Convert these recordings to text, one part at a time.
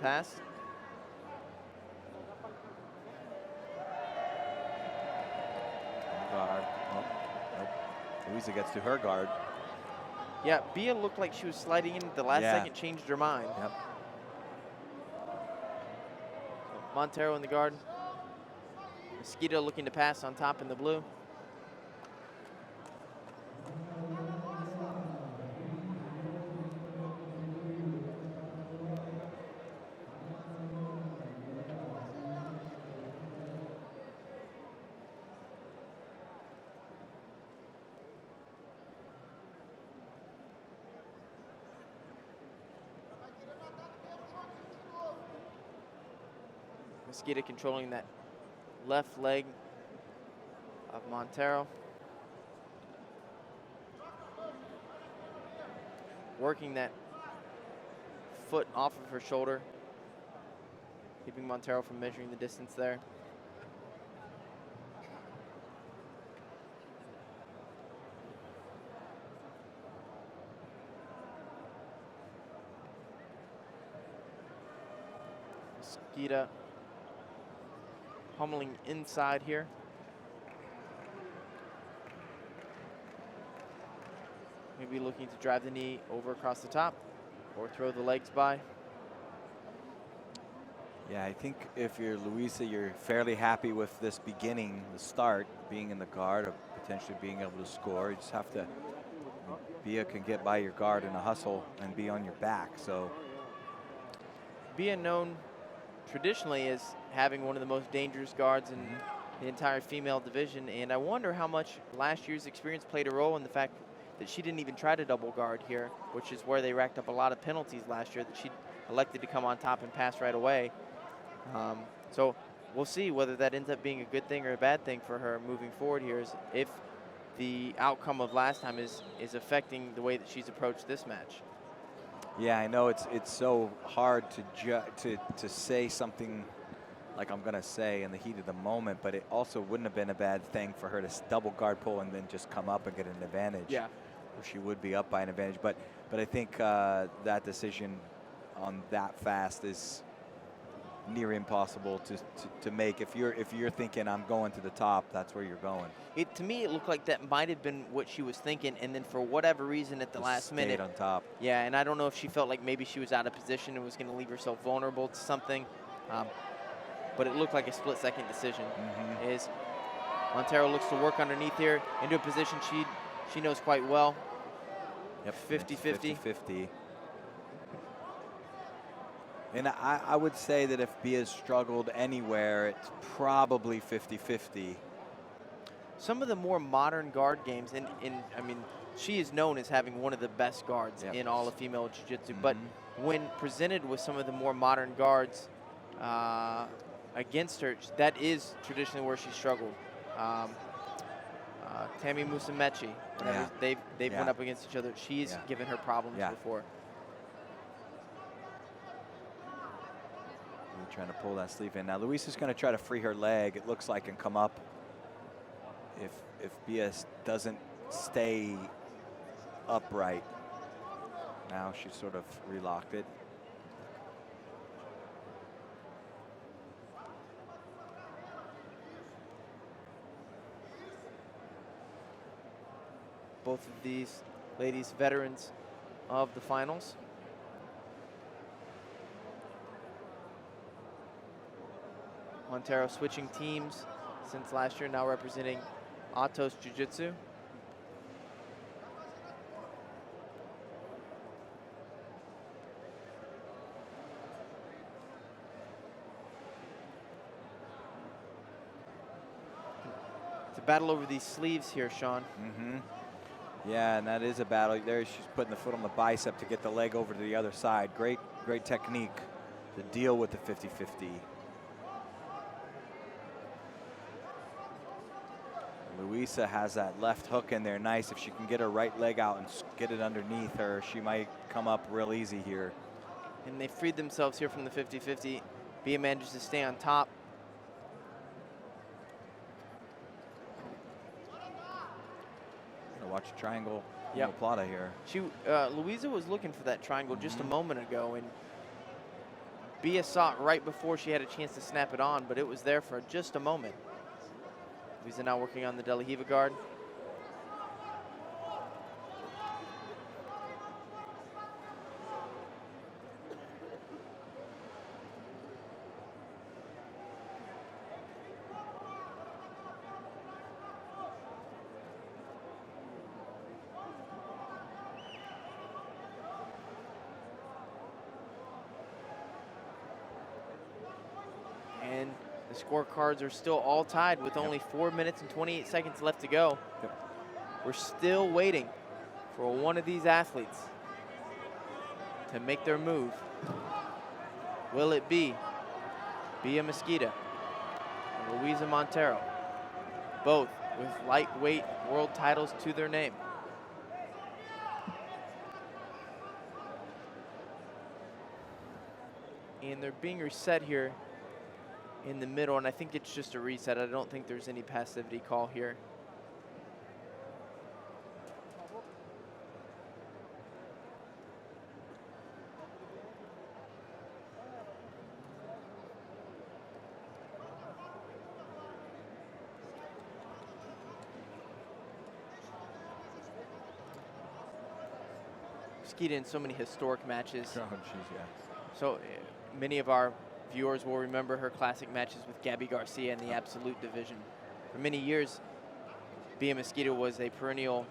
pass. Guard. Oh, nope. Luiza gets to her guard. Yeah, Bia looked like she was sliding in at the last second, changed her mind. Yep. Monteiro in the guard. Mesquita looking to pass on top in the blue. Mesquita controlling that left leg of Monteiro. Working that foot off of her shoulder, keeping Monteiro from measuring the distance there. Mesquita pummeling inside here. Maybe looking to drive the knee over across the top or throw the legs by. Yeah, I think if you're Luiza, you're fairly happy with this beginning, the start, being in the guard, or potentially being able to score. You just have to, Bia can get by your guard in a hustle and be on your back, so. Bia known traditionally as having one of the most dangerous guards in the entire female division, and I wonder how much last year's experience played a role in the fact that she didn't even try to double guard here, which is where they racked up a lot of penalties last year, that she elected to come on top and pass right away. So we'll see whether that ends up being a good thing or a bad thing for her moving forward here, is if the outcome of last time is affecting the way that she's approached this match. Yeah, I know it's so hard to say something like I'm gonna say in the heat of the moment, but it also wouldn't have been a bad thing for her to double guard pull and then just come up and get an advantage. Yeah. Or she would be up by an advantage, but I think that decision on that fast is near impossible to make. If you're thinking I'm going to the top, that's where you're going. To me, it looked like that might have been what she was thinking, and then for whatever reason at the last minute, on top. Yeah, and I don't know if she felt like maybe she was out of position and was going to leave herself vulnerable to something, but it looked like a split-second decision. Is Monteiro looks to work underneath here into a position she knows quite well. Yep, 50-50. 50-50. And I would say that if Bia's struggled anywhere, it's probably 50-50. Some of the more modern guard games, and I mean, she is known as having one of the best guards in all of female jiu-jitsu, but when presented with some of the more modern guards against her, that is traditionally where she struggled. Tammy Musamechi, they've went up against each other, she's given her problems before. Trying to pull that sleeve in. Now Luiza's going to try to free her leg, it looks like, and come up. If Bia doesn't stay upright. Now she's sort of relocked it. Both of these ladies veterans of the finals. Monteiro switching teams since last year, now representing Atos Jiu-Jitsu. It's a battle over these sleeves here, Sean. Yeah, and that is a battle. There she's putting the foot on the bicep to get the leg over to the other side. Great technique to deal with the 50-50. Luiza has that left hook in there nice. If she can get her right leg out and get it underneath her, she might come up real easy here. And they freed themselves here from the 50-50. Bia manages to stay on top. Watch a triangle plata here. Luiza was looking for that triangle just a moment ago, and Bia saw it right before she had a chance to snap it on, but it was there for just a moment. Luiza now working on the De La Riva guard. And the scorecards are still all tied with only 4 minutes and 28 seconds left to go. We're still waiting for one of these athletes to make their move. Will it be Bia Mesquita and Luiza Monteiro, both with lightweight world titles to their name? And they're being reset here in the middle, and I think it's just a reset. I don't think there's any passivity call here. Mesquita in so many historic matches. Oh, geez, yeah. So many of our viewers will remember her classic matches with Gabby Garcia in the absolute division. For many years, Bia Mesquita was a perennial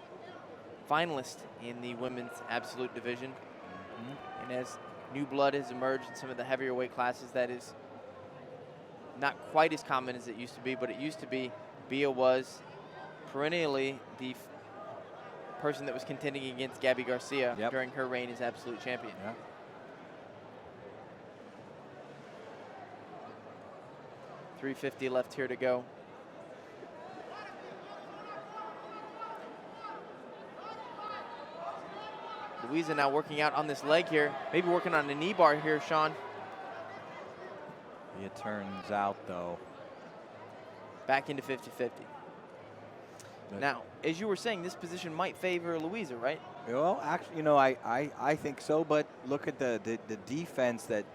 finalist in the women's absolute division. And as new blood has emerged in some of the heavier weight classes, that is not quite as common as it used to be, but it used to be Bia was perennially the person that was contending against Gabby Garcia during her reign as absolute champion. 3:50 left here to go. Luiza now working out on this leg here, maybe working on a knee bar here, Sean. It turns out, though. Back into 50-50. Now, as you were saying, this position might favor Luiza, right? Well, actually, you know, I think so, but look at the defense that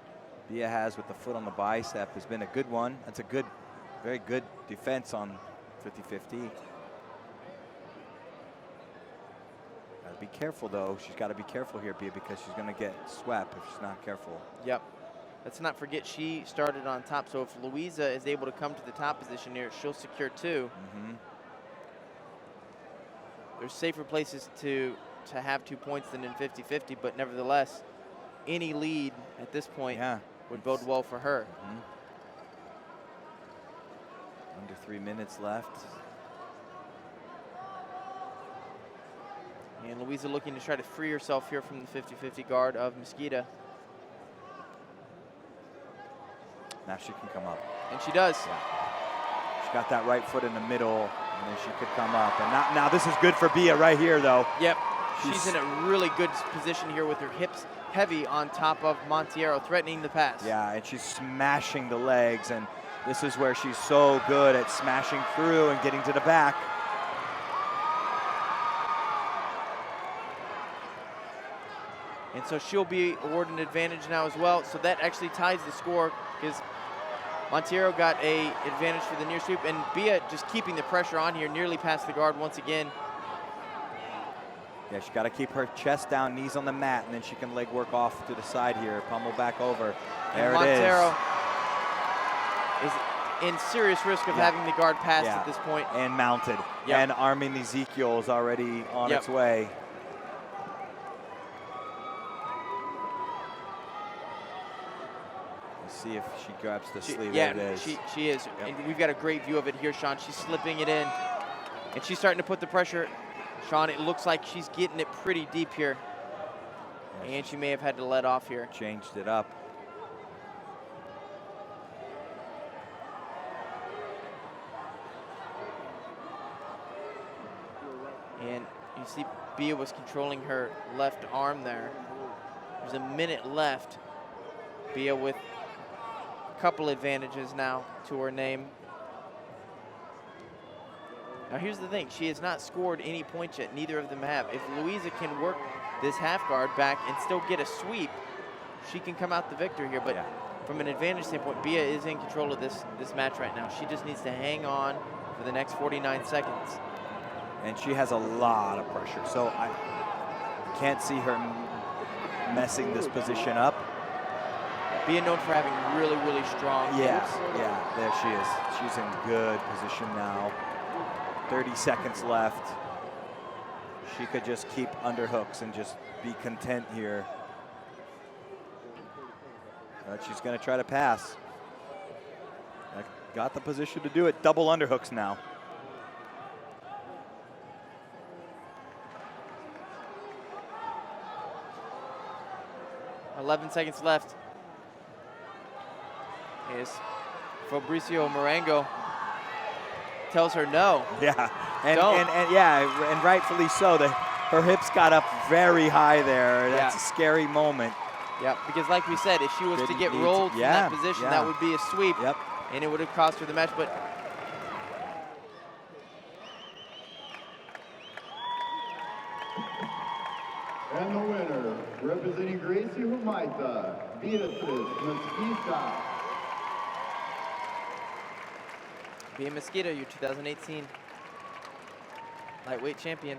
Bia has with the foot on the bicep has been a good one. That's a good, very good defense on 50-50. Gotta be careful, though. She's got to be careful here, Bia, because she's going to get swept if she's not careful. Yep. Let's not forget she started on top, so if Luiza is able to come to the top position here, she'll secure 2. There's safer places to have 2 points than in 50-50, but nevertheless, any lead at this point would bode well for her. Under 3 minutes left. And Luiza looking to try to free herself here from the 50-50 guard of Mesquita. Now she can come up. And she does. She's got that right foot in the middle, and then she could come up. And now this is good for Bia right here, though. Yep. She's in a really good position here with her hips heavy on top of Monteiro, threatening the pass. Yeah, and she's smashing the legs, and this is where she's so good at smashing through and getting to the back. And so she'll be awarded an advantage now as well. So that actually ties the score because Monteiro got a advantage for the near sweep, and Bia just keeping the pressure on here, nearly past the guard once again. Yeah, she's got to keep her chest down, knees on the mat, and then she can leg work off to the side here, pummel back over. There it is. Monteiro is in serious risk of having the guard passed at this point. And mounted. And arming Ezekiel is already on its way. See if she grabs the sleeve. Yeah, there it is. she is. And we've got a great view of it here, Sean. She's slipping it in, and she's starting to put the pressure. Sean, it looks like she's getting it pretty deep here, and she may have had to let off here. Changed it up. And you see Bia was controlling her left arm there. There's a minute left. Bia with couple advantages now to her name. Now here's the thing, she has not scored any points yet, neither of them have. If Luiza can work this half guard back and still get a sweep, she can come out the victor here, but from an advantage standpoint, Bia is in control of this match right now. She just needs to hang on for the next 49 seconds. And she has a lot of pressure, so I can't see her messing this position up. Being known for having really, really strong glutes. Yeah, there she is. She's in good position now. 30 seconds left. She could just keep underhooks and just be content here. But she's going to try to pass. Got the position to do it. Double underhooks now. $11 seconds left. Is Fabricio Marengo tells her no. Yeah, and rightfully so. Her hips got up very high there. That's a scary moment. Yeah, because like we said, if she was to get rolled from that position, that would be a sweep, and it would have cost her the match. But and the winner, representing Gracie Humaita, Beatriz Mesquita. Mesquita, your 2018 lightweight champion.